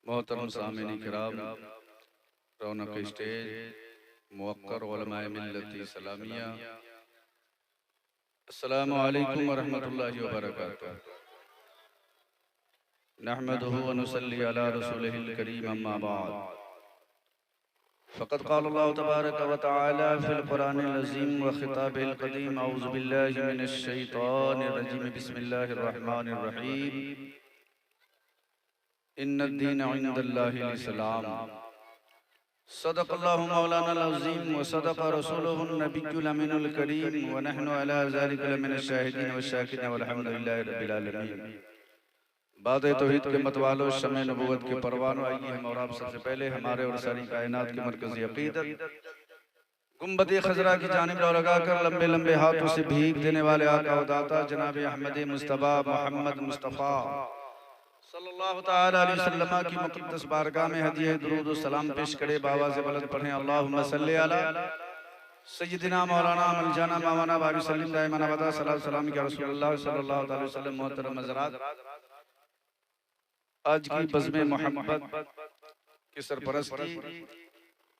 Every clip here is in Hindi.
मोहतरम सामीन किराम, रौनक स्टेज, मुवक्कर उलमाए मिल्लती सलामिया, अस्सलामु अलैकुम वरहमतुल्लाहि वबरकातुह। नहमदुहु व नुसल्ली अला रसूलिहिल करीम, अम्मा बाद। फ़क़द क़ाल अल्लाहु तबारक व तआला फ़िल क़ुरानिल अज़ीम व ख़िताबिहिल क़दीम, औज़ु बिल्लाहि मिनश शैतानिर रजीम, बिस्मिल्लाहिर रहमानिर रहीम। इन्नद-दीन इंदल्लाहिल इस्लाम। सदक़ल्लाहु मौलानाल अज़ीम व सदक़ रसूलुहुन नबियुल अमीनुल करीम व नहनु अला ज़ालिका लमिनश शाहिदीन व शाकिरीन वल्हम्दुलिल्लाहि रब्बिल आलमीन। बात तौहीद के मतवालो, शमे नबुव्वत के परवानों, आइए हम और आप सबसे पहले हमारे और सारी कायनात के मरकज़ी अक़ीदत गुंबद-ए ख़ज़रा की जानिब लगाकर लंबे लंबे हाथों से भीख देने वाले आका व दाता जनाब अहमद मुस्तफ़ा मोहम्मद मुस्तफ़ा सल्लल्लाहु तआला अलैहि वसल्लम की मुक़द्दस बारगाह में हदिया दुरूद व सलाम पेश करे। बावाज़ बुलंद पढ़ें अल्लाहुम्मा सल्ली अला सय्यिदिना मौलाना मौलाना मौलाना बाबी सल्लम दाइमान अबदा सल्लल्लाहु अलैहि वसल्लम के रसूलुल्लाह सल्लल्लाहु अलैहि वसल्लम। मोहतरम हज़रात, आज की बज़्म मोहब्बत की सरपरस्ती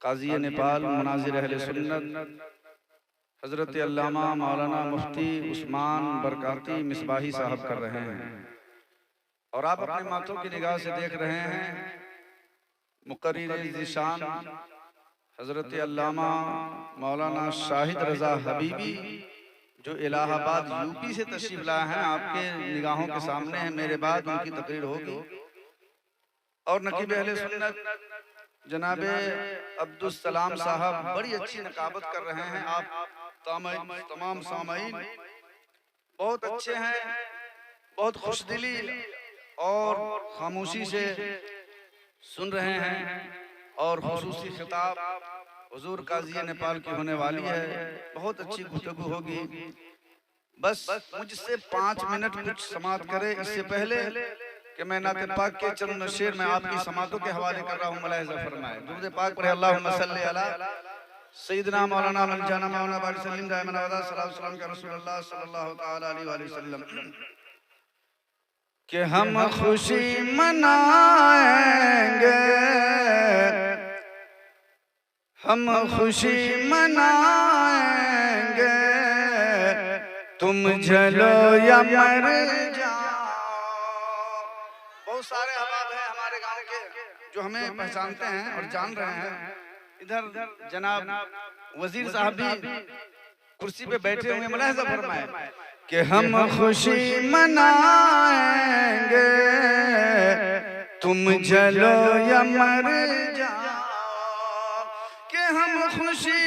काज़ी नेपाल मुनाज़िर अहले सुन्नत हज़रत अल्लामा मौलाना मुफ्ती उस्मान बरकाती मिसबाही साहब कर रहे हैं और आप अपने माथों की निगाह से देख रहे हैं मुक़र्रिर ज़ीशान हज़रत अल्लामा मौलाना शाहिद रज़ा हबीबी जो इलाहाबाद यूपी से तशरीफ लाए हैं। आपके निगाहों के सामने है, मेरे बाद उनकी तकरीर होगी। और नकीब अहले सुन्नत जनाबे अब्दुल सलाम साहब बड़ी अच्छी नकाबत कर रहे हैं। आप तमाम सामाईन बहुत अच्छे हैं, बहुत खुशदिली और खामोशी से सुन रहे हैं और खुसूसी खिताब हुजूर काज़ी नेपाल की होने वाली है। बहुत अच्छी गुफ्तगू होगी। बस मुझसे 5 मिनट कुछ समात करे इससे पहले कि मैं नाते पाक के चंद शेर में आपकी समातों के हवाले कर रहा हूँ। मुलाहिज़ा फरमाए, दुरूद पाक पढ़े अल्लाहुम्मा सल्ली अला सय्यिदिना मौलाना मौलाना मौलाना बारी सल्लम दाइमान अबदा सल्लल्लाहु अलैहि वसल्लम के रसूलुल्लाह सल्लल्लाहु तआला अलैहि वसल्लम कि हम खुशी मनाएंगे, हम खुशी मनाएंगे, तुम जलो या मर जाओ। बहुत सारे अहबाब हैं हमारे गांव के जो हमें पहचानते हैं और जान रहे हैं। इधर जनाब वजीर साहब भी कुर्सी पे बैठे हुए, मुलाहिज़ा फरमाए कि हम खुशी मनाएंगे, तुम जलो या मर जाओ। कि हम खुशी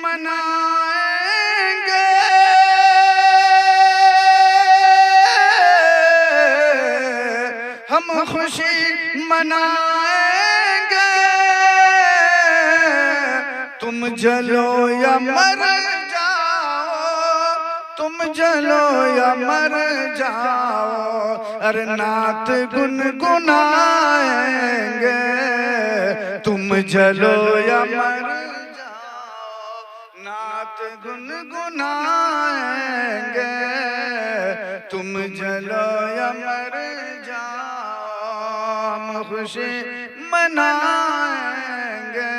मनाएंगे, हम खुशी मनाएंगे, तुम जलो या मर जाओ, तुम जलो या मर जाओ। अरे नात गुनगुनाएंगे, तुम जलो या मर जाओ। नात गुनगुनाएंगे, तुम जलो या मर जाओ। हम खुशी मनाएंगे,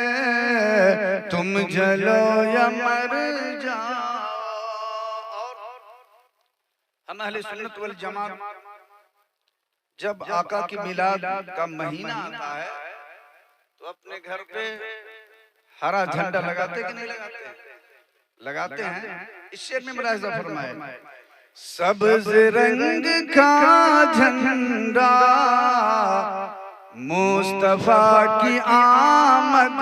तुम जलो या मर जाओ। हम अहले सुन्नत वल जमात जब आका की मिलाद का महीना आता है तो अपने घर पे हरा झंडा लगाते कि नहीं लगाते? लगाते हैं। इस शेर में मुलाहिज़ा फरमाए, सब्ज़ रंग का झंडा मुस्तफ़ा की आमद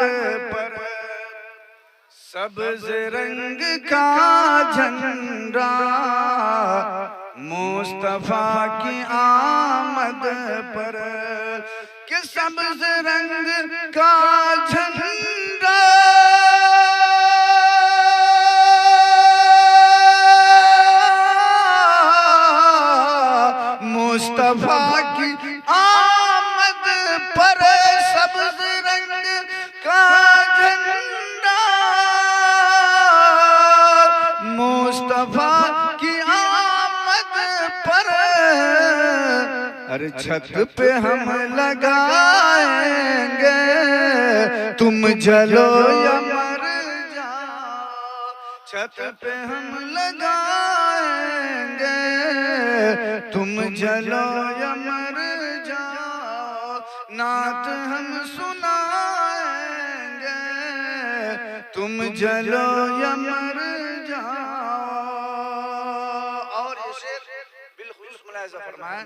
पर, सब्ज़ रंग का झंडा मुस्तफ़ा की आमद पर। कि सब्ज़ रंग का झंडा मुस्तफ़ा की आमद पर, सब्ज़ रंग का झंडा मुस्तफ़ा की आमद पर। अरे छत पे हम लगाए जलो या मर जाओ, छत पे हम लगाएंगे। तुम जलो या मर जाओ, नात हम सुनाएंगे। तुम जलो या मर जाओ। और ये शेर बिलखुसूस मुलाहिजा फरमाएं,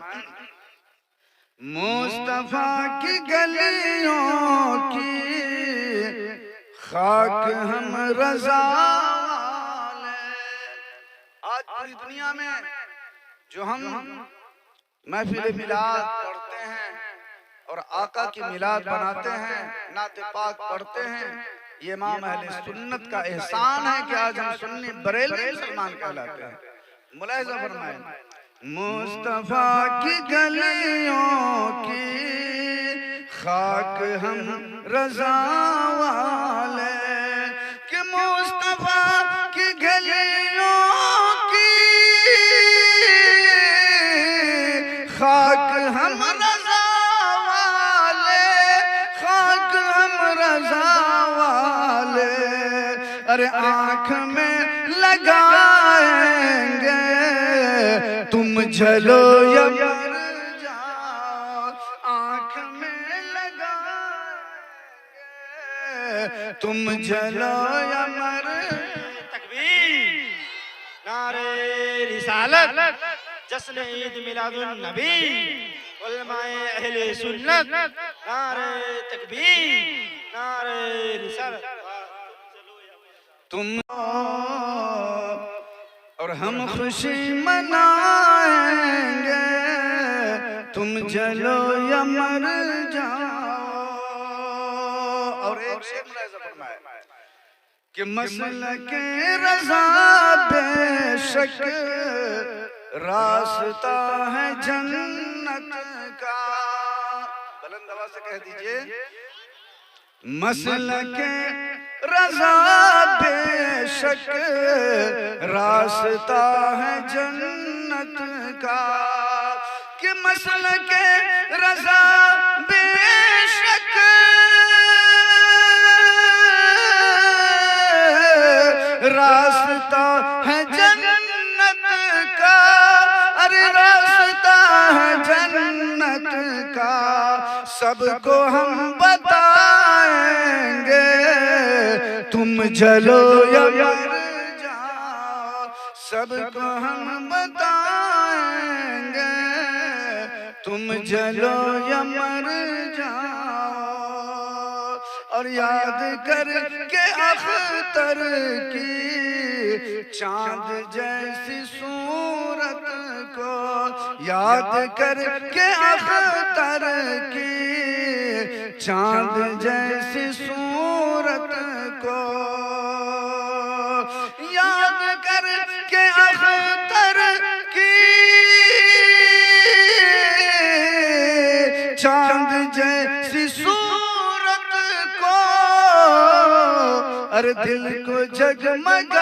मुस्तफा की गलियों की खाक हम रज़ा वाले। आज पूरी दुनिया में जो हम महफिल मिलाद करते हैं और आका की मिलाद बनाते हैं, नाते पाक पढ़ते हैं, ये इमाम अहले सुन्नत का एहसान है कि आज हम सुन्नी बरेलवी मुसलमान कहलाते हैं। मुलाहिजा फरमाएं, मुस्तफा की गलियों की खाक हम रज़ा वाले, कि मुस्तफा की गलियों की खाक हम रज़ा वाले, खाक हम रज़ा वाले। अरे आँख में लगाएंगे, तुम जलो या मर जाओ। आँख में लगाएंगे, तुम जलो या मर। तकबीर, नारे रिसालत, जश्न ईद मिलादुन नबी, उलमाए अहले सुन्नत, नारे तकबीर, नारे रिसालत। तुम और हम खुशी मनाएंगे, तुम जलो या मर जाओ। और एक शेर मुलाहिजा फरमाए कि मसलके रज़ा बेशक रास्ता है जन्नत का। बुलंद आवाज से कह दीजिए, मसलके रज़ा बेशक रास्ता है जन्नत का। कि मसलके रज़ा बेशक रास्ता है जन्नत का। अरे रास्ता है जन्नत का, सबको हम बताएंगे। तुम जलो या मर जाओ, सबको हम बताएंगे। तुम जलो या मर जाओ। और याद करके अख्तर की चांद जैसी सूरत को, याद करके अख्तर की चांद जैसी सूरत को, याद करके अख्तर की चांद जैसी सूरत को। अरे दिल को जगमगाएंगे,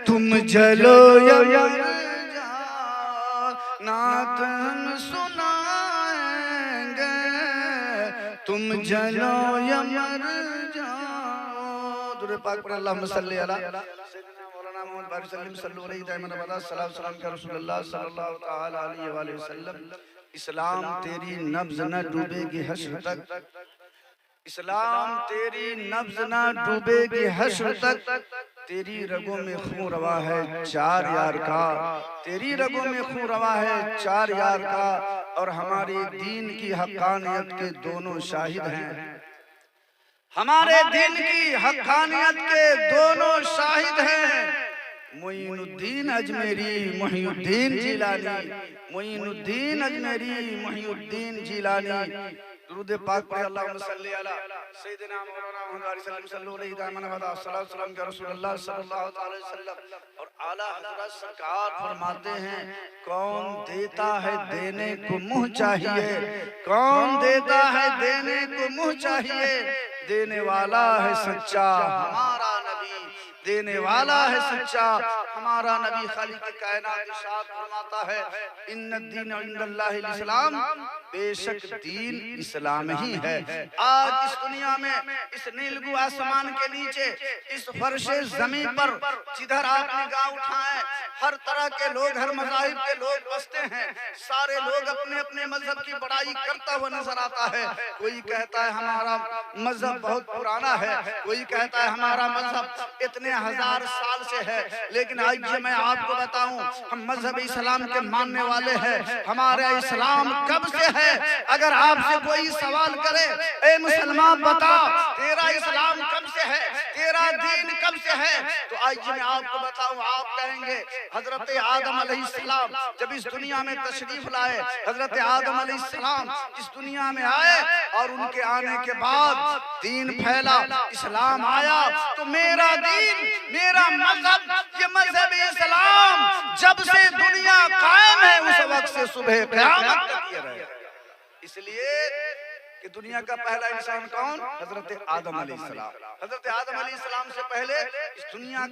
तुम जलो या मर जाओ। नात हम सुनाएंगे, तुम जलो या मर जाओ। दुरूद पाक पर अल्लाहुम्मा सल्ली अला सय्यिदना मौलाना मोहम्मद बारिक सल्लल्लाहु अलैहि वसल्लम का रसूलुल्लाह सल्लल्लाहु तआला अलैहि वसल्लम। इस्लाम तेरी नब्ज़ न डूबेगी हश्र तक, इस्लाम तेरी नब्ज़ न डूबेगी हश्र तक। तेरी रगों में खून रवा है चार यार का, तेरी रगों में खून रवा है चार यार का। और हमारे दीन की हक़ानियत के दोनों शाहिद हैं, हमारे दीन की हक़ानियत के दोनों शाहिद हैं। मोइनुद्दीन अजमेरी, मोहिउद्दीन जिलानी, मोइनुद्दीन अजमेरी, मोहिउद्दीन जिलानी। दुरूद पाक पर अल्लाहुम्मा सल्ली अला सय्यिदना मौलाना मोहम्मद बारिक सल्लल्लाहु अलैहि वसल्लम का रसूलुल्लाह सल्लल्लाहु अलैहि वसल्लम। और आला हज़रत सरकार फरमाते हैं, कौन देता है देने को मुँह चाहिए, कौन देता है देने को मुँह चाहिए। देने वाला है सच्चा हमारा नबी, देने वाला है सच्चा हमारा नबी। खालिक कायनात इरशाद फरमाता है, इन्नद दीन इंदल्लाहिल इस्लाम, बेशक दीन इस्लाम ही है। आज इस दुनिया में इस नीलगु आसमान के नीचे इस फर्शे जमीन पर जिधर आप निगाह उठाएं हर तरह के लोग, हर मज़ाहिब के लोग बसते हैं। सारे लोग अपने अपने मजहब की बड़ाई करता हुआ नजर आता है। कोई कहता है हमारा मजहब बहुत पुराना है, कोई कहता है हमारा मजहब इतने हजार साल से है। लेकिन आज मैं आपको बताऊं, हम मजहब इस्लाम के मानने वाले हैं। हमारा इस्लाम कब से है? अगर आपसे कोई सवाल करे, ए मुसलमान बता तेरा इस्लाम कब से है, तेरा दीन कब से है, तो आज मैं आपको बताऊं, आप कहेंगे हजरत आदम अलैहिस्सलाम जब इस दुनिया में तशरीफ लाए, हजरत आदम अलैहिस्सलाम इस दुनिया में आए और उनके आने के बाद दीन फैला, इस्लाम आया। तो मेरा दीन, मेरा मजहब, ये मजहब इस्लाम जब से दुनिया कायम है उस वक्त से सुबह क़यामत तक ये रहे। इसलिए कि दुनिया का पहला इंसान कौन? हजरत आदम अलैहिस्सलाम। हजरत आदम अलैहिस्सलाम से पहले इस दुनिया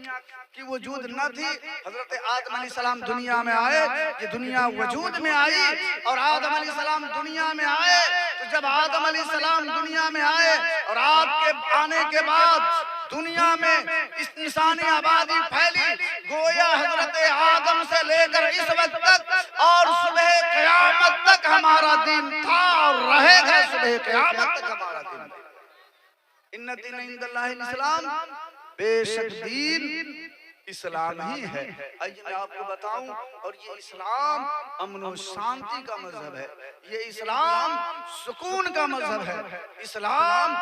की वजूद न थी। हजरत आदम अलैहिस्सलाम दुनिया में आए, ये दुनिया वजूद में आई और आदम अलैहिस्सलाम दुनिया में आए। तो जब आदम अलैहिस्सलाम दुनिया में आए और आपके आने के बाद दुनिया में इस निशानी आबादी फैली, गोया हजरत आदम से लेकर इस वक्त तक और सुबह क़यामत तक हमारा दीन था और रहेगा सुबह क़यामत तक हमारा दीन। इन्ना दीन इंदल्लाहिल इस्लाम, बेशक दीन इस्लाम ही है। आइए मैं आपको बताऊं, और ये इस्लाम अमन और शांति का मजहब है, ये इस्लाम सुकून का मजहब है, इस्लाम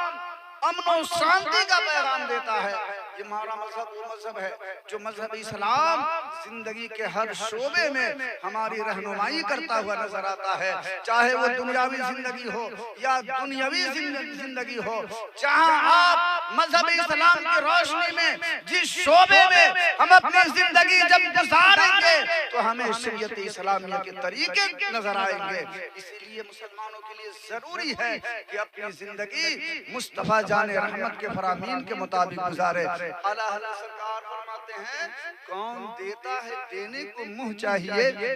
अमन और शांति का पैगाम देता है। ये हमारा मजहब वो मजहब है जो मजहब इस्लाम जिंदगी के हर शोबे में हमारी रहनुमाई करता हुआ नजर आता है। चाहे वो दुनियावी जिंदगी हो या दुनियावी जिंदगी हो, जहां आप मजहब इस्लाम की रोशनी में जिस शोबे में हम अपनी जिंदगी जब गुजारेंगे तो हमें शरीयत इस्लामिया के तरीके नजर आएंगे। इसीलिए मुसलमानों के लिए जरूरी है कि अपनी जिंदगी मुस्तफा जाने रहमत के फरामीन के मुताबिक गुजारे। आला हज़रत सरकार फरमाते हैं, कौन देता है देने को मुंह चाहिए,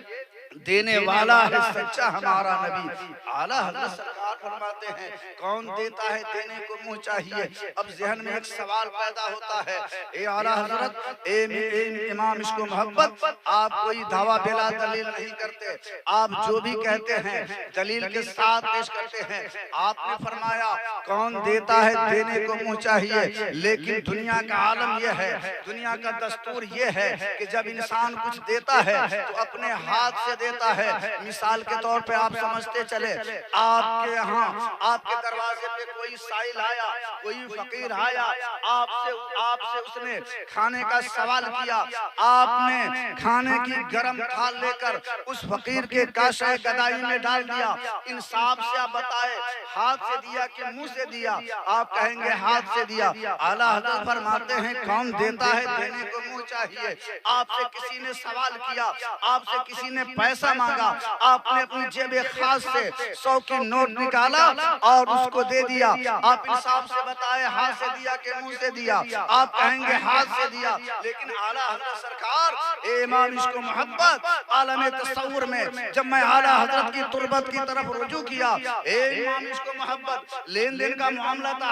देने वाला है सच्चा हमारा नबी। आला हज़रत सरकार फरमाते हैं, कौन देता है देने को मुंह चाहिए। अब जहन में एक सवाल पैदा होता है, ए आला हज़रत, ए इमाम इश्क़ मोहब्बत, आप कोई दावा बिला दलील नहीं करते, आप जो भी कहते हैं दलील के साथ पेश करते हैं। आपने फरमाया कौन देता है देने को मुंह चाहिए, लेकिन दुनिया का आलम यह है, दुनिया का दस्तूर ये है कि जब इंसान कुछ देता है तो अपने हाथ से देता है। मिसाल के तौर पे आप समझते चले, आपके यहाँ आपके दरवाजे पे कोई साइल आया, कोई फकीर आया, आपसे उसने खाने का सवाल किया, आपने खाने की गरम थाल लेकर उस फकीर के काशे गदाई में डाल दिया। इंसाफ से आप बताए, हाथ से दिया कि मुंह से दिया? आप कहेंगे हाथ से दिया। आला हज़रत फरमाते हैं, कौन देता है देने को मुंह चाहिए। आपसे किसी ने सवाल किया, आपसे किसी ने पैसा मांगा, आपने अपनी जेब खास से 100 की नोट निकाला और उसको दे दिया। आप इंसाफ से बताए, हाथ से दिया कि मुंह से दिया? आप कहेंगे हाथ से दिया। लेकिन आला हज़रत सरकार, इमाम इश्क़ मोहब्बत, आलम तसव्वुर में जब मैं आला हज़रत की तुरबत की तरफ रुजू किया, इमाम इश्क़ मोहब्बत, लेन देन का मामला था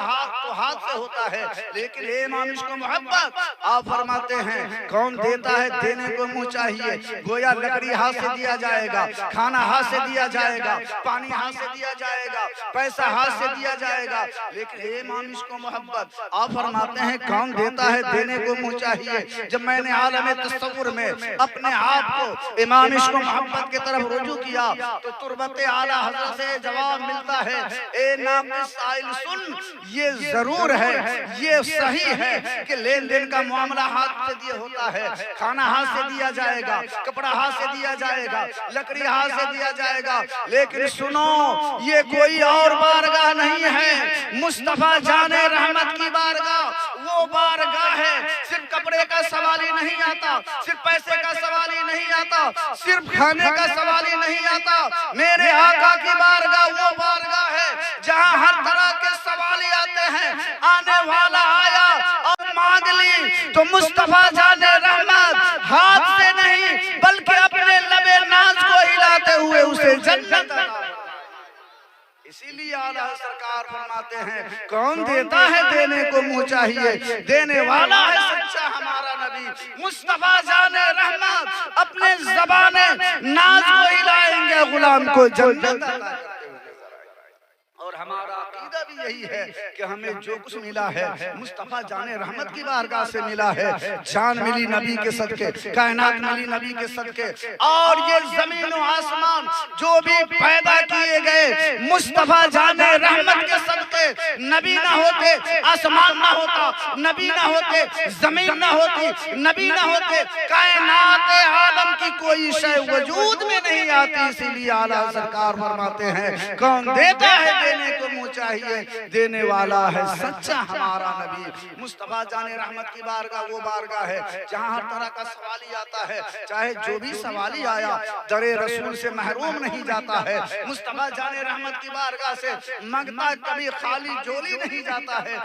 हाथ से होता है, लेकिन इमाम इश्क़ मोहब्बत आप फरमाते हैं, कौन देता है देने को मुंह चाहिए। गोया लकड़ी हाथ से दिया जाएगा, खाना हाथ से दिया जाएगा, पानी हाथ से दिया जाएगा, पैसा हाथ से दिया जाएगा, लेकिन इमाम इश्क़ मोहब्बत आप फरमाते हैं, कौन देता है देने को मुंह चाहिए। जब मैंने आलम तसव्वुर में अपने आप को इमाम इश्क़ मोहब्बत की तरफ रुजू किया तो तुरबत आला हज़रत से जवाब मिलता है, ए नाक़िस साइल सुन, ये जरूर है, ये सही है कि लेन देन का मामला हाथ से दिया होता है, खाना हाथ से दिया जाएगा, कपड़ा हाथ से दिया जाएगा, लकड़ी हाथ से दिया जाएगा, लेकिन सुनो, ये कोई और बारगाह नहीं है, मुस्तफा जाने रहमत की बारगाह। वो बारगाह है, सिर्फ कपड़े का सवाल ही नहीं आता, सिर्फ पैसे का सवाल ही नहीं आता, सिर्फ खाने का सवाल ही नहीं आता। मेरे आका की बारगाह वो बारगाह है जहां हर तरह के सवाल ही आते हैं। आने वाला आया और मांग ली तो मुस्तफा जाने रहमत हाथ से नहीं बल्कि अपने लबे नाज को हिलाते हुए उसे जन्नत अता। इसीलिए आला सरकार फरमाते हैं कौन देता है देने को मुंह चाहिए, देने वाला है सच्चा हमारा नबी मुस्तफा जाने रहमत अपने ज़बाने नाज को हिलाएंगे गुलाम को जन्नत अता करते हुए नजर आएंगे। और हमारा अकीदा भी यही है कि हमें जो कुछ मिला है मुस्तफा जाने रहमत की बारगाह से मिला है। जान मिली नबी के सदके, कायनात मिली नबी के सदके, और ये जमीन और आसमान जो भी पैदा किए गए मुस्तफा जाने रहमत के सदके। नबी ना होते आसमान ना होता, नबी ना होते जमीन ना होती, नबी ना होते कायनात आलम की कोई शय वजूद में नहीं आती। इसीलिए आला सरकार फरमाते हैं कौन देता है देने को मुंह चाहिए, देने वाला है सच्चा हमारा नबी मुस्तफा जाने रहमत की बारगाह वो बारगाह है जहां हर तरह का सवाली आता है। चाहे जो भी सवाली आया दरे रसूल से महरूम नहीं जाता है। मुस्तफा जाने रहमत की बारगाह से मंगता कभी खाली झोली नहीं जाता है।